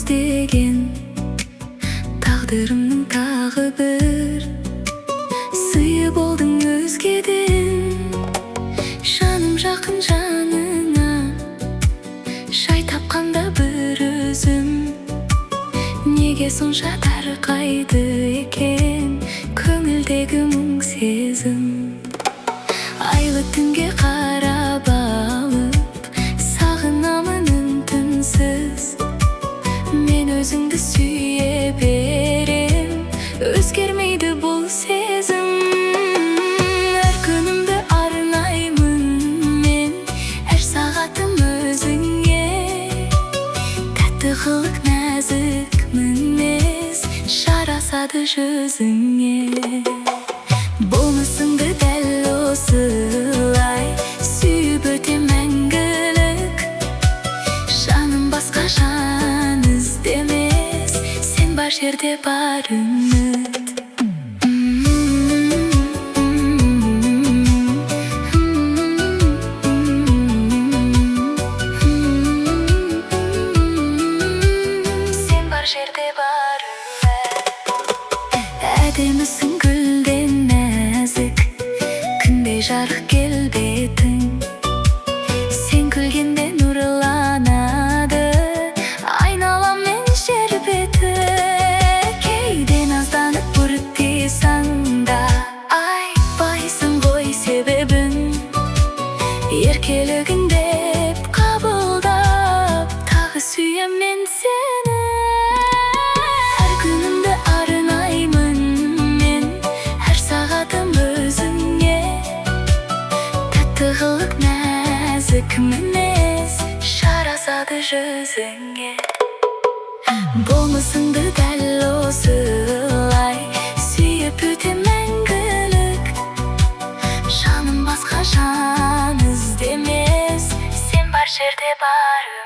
іздеген тағдырымның тағы бір сыйы болдың өзгеден. Жаным жақын жаныңа жай тапқанда бір өзім, неге сонша тарқайды екен көңілдегі мұң сезім. Айлы түнге қарап алып сағынамын үн-түнсіз, мен өзіңді сүйе берем, өзгермейді бұл сезім. Әр күнімді арнаймын мен, әр сағатым өзіңе. Тәтті қылық, нәзік мінез жарасады жүзіңе. Болмысыңды дәл осылай сүйіп өтем мәңгілік. Жаным басқа жан іздемес, сен бар жерде бар үміт. Сен бар жерде бар үміт. Әдемісің гүлден нәзік, күндей жарық келбетің. Сен күлгенде нұрланады айналам мен жер беті. Кейде назданып бұртисаң да айтпайсың ғой себебін, еркелігін деп қабылдап тағы сүйем мен сені. Әр күнімді арнаймын мен, әр сағатым өзіңе. Тәтті қылық, нәзік мінез жарасады жүзіңе. Болмысыңды дәл осылай сүйіп өтем мәңгілік. Жаным басқа жан іздемес, сен бар жерде бар